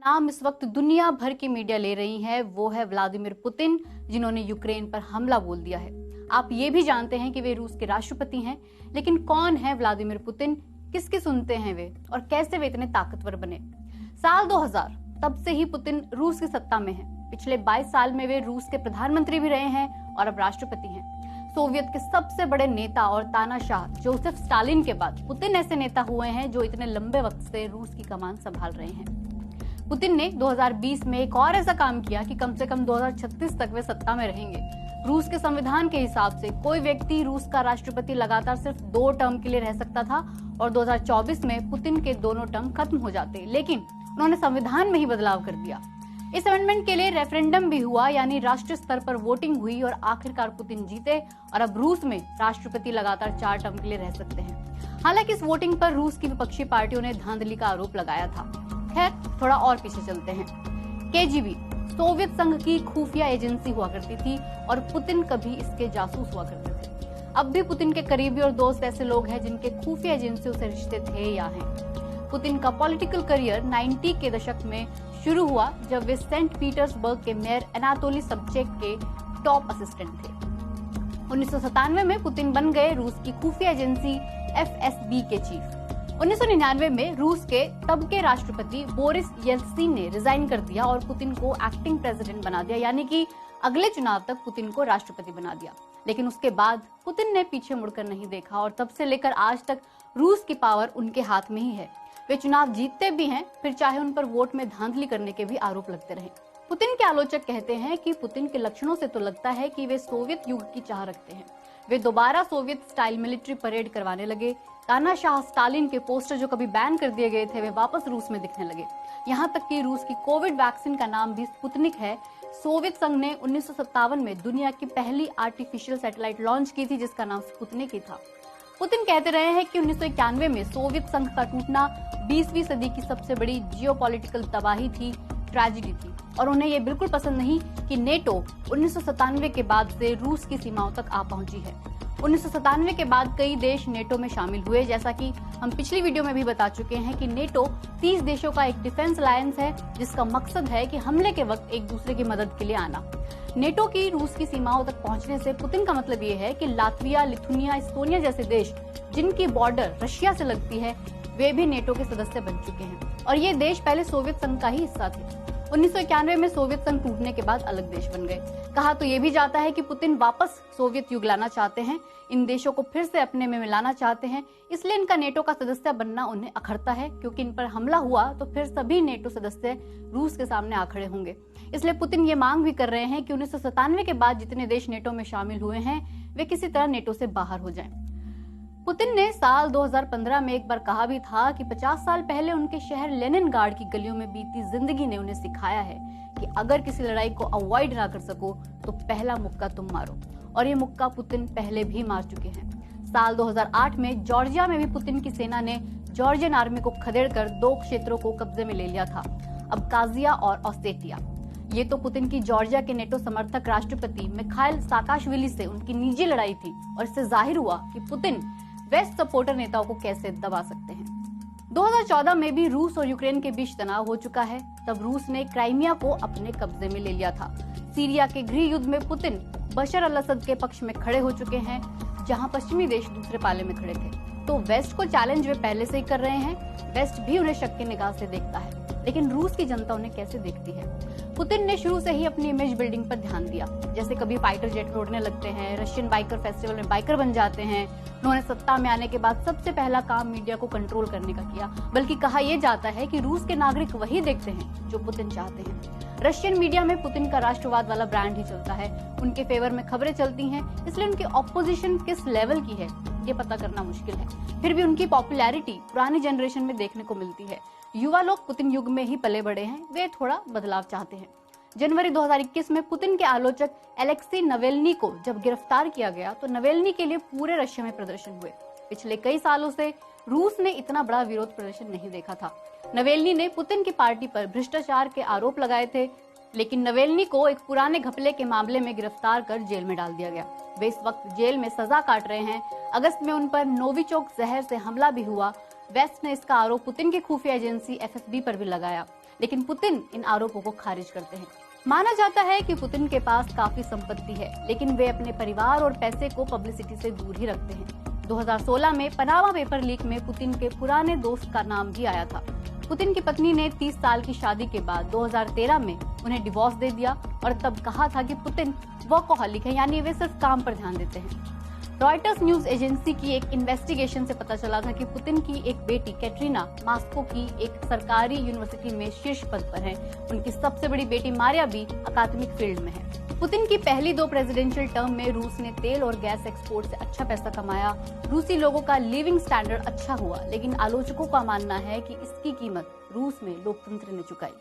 नाम इस वक्त दुनिया भर की मीडिया ले रही है वो है व्लादिमीर पुतिन, जिन्होंने यूक्रेन पर हमला बोल दिया है। आप ये भी जानते हैं कि वे रूस के राष्ट्रपति हैं, लेकिन कौन है व्लादिमीर पुतिन, किसकी सुनते हैं वे और कैसे वे इतने ताकतवर बने। साल 2000 तब से ही पुतिन रूस की सत्ता में है। पिछले 22 साल में वे रूस के प्रधानमंत्री भी रहे हैं और अब राष्ट्रपति हैं। सोवियत के सबसे बड़े नेता और तानाशाह जोसेफ स्टालिन के बाद पुतिन ऐसे नेता हुए हैं जो इतने लंबे वक्त से रूस की कमान संभाल रहे हैं। पुतिन ने 2020 में एक और ऐसा काम किया कि कम से कम 2036 तक वे सत्ता में रहेंगे। रूस के संविधान के हिसाब से कोई व्यक्ति रूस का राष्ट्रपति लगातार सिर्फ 2 टर्म के लिए रह सकता था और 2024 में पुतिन के दोनों टर्म खत्म हो जाते, लेकिन उन्होंने संविधान में ही बदलाव कर दिया। इस अमेंडमेंट के लिए रेफरेंडम भी हुआ, यानी राष्ट्रीय स्तर पर वोटिंग हुई और आखिरकार पुतिन जीते और अब रूस में राष्ट्रपति लगातार 4 टर्म के लिए रह सकते हैं। हालांकि इस वोटिंग पर रूस की विपक्षी पार्टियों ने धांधली का आरोप लगाया था। खैर, थोड़ा और पीछे चलते हैं। केजीबी सोवियत संघ की खुफिया एजेंसी हुआ करती थी और पुतिन कभी इसके जासूस हुआ करते थे। अब भी पुतिन के करीबी और दोस्त ऐसे लोग हैं जिनके खुफिया एजेंसियों से रिश्ते थे या हैं। पुतिन का पॉलिटिकल करियर 90 के दशक में शुरू हुआ जब वे सेंट पीटर्सबर्ग के मेयर एनातोली सबचेक के टॉप असिस्टेंट थे। 1997 में पुतिन बन गए रूस की खुफिया एजेंसी एफएसबी के चीफ। 1999 में रूस के तब के राष्ट्रपति बोरिस येल्त्सिन ने रिजाइन कर दिया और पुतिन को एक्टिंग प्रेसिडेंट बना दिया, यानी कि अगले चुनाव तक पुतिन को राष्ट्रपति बना दिया। लेकिन उसके बाद पुतिन ने पीछे मुड़कर नहीं देखा और तब से लेकर आज तक रूस की पावर उनके हाथ में ही है। वे चुनाव जीतते भी हैं, फिर चाहे उन पर वोट में धांधली करने के भी आरोप लगते रहे। पुतिन के आलोचक कहते हैं कि पुतिन के लक्षणों से तो लगता है कि वे सोवियत युग की चाह रखते हैं। वे दोबारा सोवियत स्टाइल मिलिट्री परेड करवाने लगे। तानाशाह स्टालिन के पोस्टर जो कभी बैन कर दिए गए थे, वे वापस रूस में दिखने लगे। यहाँ तक कि रूस की कोविड वैक्सीन का नाम भी स्पुतनिक है। सोवियत संघ ने 1957 में दुनिया की पहली आर्टिफिशियल सैटेलाइट लॉन्च की थी जिसका नाम स्पुतनिक ही था। पुतिन कहते रहे हैं कि 1991 में सोवियत संघ का टूटना 20वीं सदी की सबसे बड़ी जियोपॉलिटिकल तबाही थी, ट्रेजेडी थी, और उन्हें ये बिल्कुल पसंद नहीं कि नेटो 1997 के बाद से रूस की सीमाओं तक आ पहुंची है। 1997 के बाद कई देश नेटो में शामिल हुए। जैसा कि हम पिछली वीडियो में भी बता चुके हैं कि नेटो 30 देशों का एक डिफेंस अलायंस है जिसका मकसद है कि हमले के वक्त एक दूसरे की मदद के लिए आना। नेटो की रूस की सीमाओं तक पहुंचने से पुतिन का मतलब ये है कि लातविया, लिथुनिया, एस्टोनिया जैसे देश जिनकी बॉर्डर रशिया से लगती है, वे भी नेटो के सदस्य बन चुके हैं और ये देश पहले सोवियत संघ का ही हिस्सा थे। 1991 में सोवियत संघ टूटने के बाद अलग देश बन गए। कहा तो ये भी जाता है कि पुतिन वापस सोवियत युग लाना चाहते हैं, इन देशों को फिर से अपने में मिलाना चाहते हैं, इसलिए इनका नेटो का सदस्य बनना उन्हें अखरता है, क्योंकि इन पर हमला हुआ तो फिर सभी नेटो सदस्य रूस के सामने आ खड़े होंगे। इसलिए पुतिन ये मांग भी कर रहे हैं कि 1997 के बाद जितने देश नेटो में शामिल हुए हैं वे किसी तरह नेटो से बाहर हो जाएं। पुतिन ने साल 2015 में एक बार कहा भी था कि 50 साल पहले उनके शहर लेनिनग्राड की गलियों में बीती जिंदगी ने उन्हें सिखाया है कि अगर किसी लड़ाई को अवॉइड ना कर सको तो पहला मुक्का तुम मारो, और ये मुक्का पुतिन पहले भी मार चुके हैं। साल 2008 में जॉर्जिया में भी पुतिन की सेना ने जॉर्जियन आर्मी को खदेड़कर 2 क्षेत्रों को कब्जे में ले लिया था, अब्खाजिया और ऑसेटिया। ये तो पुतिन की जॉर्जिया के नेटो समर्थक राष्ट्रपति मिखाइल साकाशविली से उनकी निजी लड़ाई थी और इससे जाहिर हुआ कि पुतिन वेस्ट सपोर्टर नेताओं को कैसे दबा सकते हैं। 2014 में भी रूस और यूक्रेन के बीच तनाव हो चुका है। तब रूस ने क्राइमिया को अपने कब्जे में ले लिया था। सीरिया के गृह युद्ध में पुतिन बशर अल असद के पक्ष में खड़े हो चुके हैं, जहां पश्चिमी देश दूसरे पाले में खड़े थे। तो वेस्ट को चैलेंज वे पहले से ही कर रहे हैं। वेस्ट भी उन्हें शक की निगाह से देखता है, लेकिन रूस की जनता उन्हें कैसे देखती है? पुतिन ने शुरू से ही अपनी इमेज बिल्डिंग पर ध्यान दिया। जैसे कभी फाइटर जेट उड़ने लगते हैं, रशियन बाइकर फेस्टिवल में बाइकर बन जाते हैं। उन्होंने सत्ता में आने के बाद सबसे पहला काम मीडिया को कंट्रोल करने का किया। बल्कि कहा यह जाता है कि रूस के नागरिक वही देखते हैं जो पुतिन चाहते हैं। रशियन मीडिया में पुतिन का राष्ट्रवाद वाला ब्रांड ही चलता है, उनके फेवर में खबरें चलती हैं, इसलिए उनकी ऑपोजिशन किस लेवल की है ये पता करना मुश्किल है। फिर भी उनकी पॉपुलैरिटी पुरानी जनरेशन में देखने को मिलती है। युवा लोग पुतिन युग में ही पले बड़े हैं, वे थोड़ा बदलाव चाहते हैं। जनवरी 2021 में पुतिन के आलोचक एलेक्सी नवेल्नी को जब गिरफ्तार किया गया तो नवेल्नी के लिए पूरे रशिया में प्रदर्शन हुए। पिछले कई सालों से रूस ने इतना बड़ा विरोध प्रदर्शन नहीं देखा था। नवेल्नी ने पुतिन की पार्टी पर भ्रष्टाचार के आरोप लगाए थे, लेकिन नवेल्नी को एक पुराने घपले के मामले में गिरफ्तार कर जेल में डाल दिया गया। वे इस वक्त जेल में सजा काट रहे हैं। अगस्त में उन पर नोविचोक जहर से हमला भी हुआ। वेस्ट ने इसका आरोप पुतिन की खुफिया एजेंसी एफएसबी पर भी लगाया। लेकिन पुतिन इन आरोपों को खारिज करते हैं। माना जाता है कि पुतिन के पास काफी संपत्ति है, लेकिन वे अपने परिवार और पैसे को पब्लिसिटी से दूर ही रखते हैं। 2016 में पनामा पेपर लीक में पुतिन के पुराने दोस्त का नाम भी आया था। पुतिन की पत्नी ने 30 साल की शादी के बाद 2013 में उन्हें डिवोर्स दे दिया और तब कहा था कि पुतिन वर्कहॉलिक है, यानी वे सिर्फ काम पर ध्यान देते हैं। रॉयटर्स न्यूज एजेंसी की एक इन्वेस्टिगेशन से पता चला था कि पुतिन की एक बेटी कैटरीना मॉस्को की एक सरकारी यूनिवर्सिटी में शीर्ष पद पर है। उनकी सबसे बड़ी बेटी मारिया भी अकादमिक फील्ड में है। पुतिन की पहली 2 प्रेसिडेंशियल टर्म में रूस ने तेल और गैस एक्सपोर्ट से अच्छा पैसा कमाया। रूसी लोगों का लिविंग स्टैंडर्ड अच्छा हुआ, लेकिन आलोचकों का मानना है कि इसकी कीमत रूस में लोकतंत्र ने चुकाई।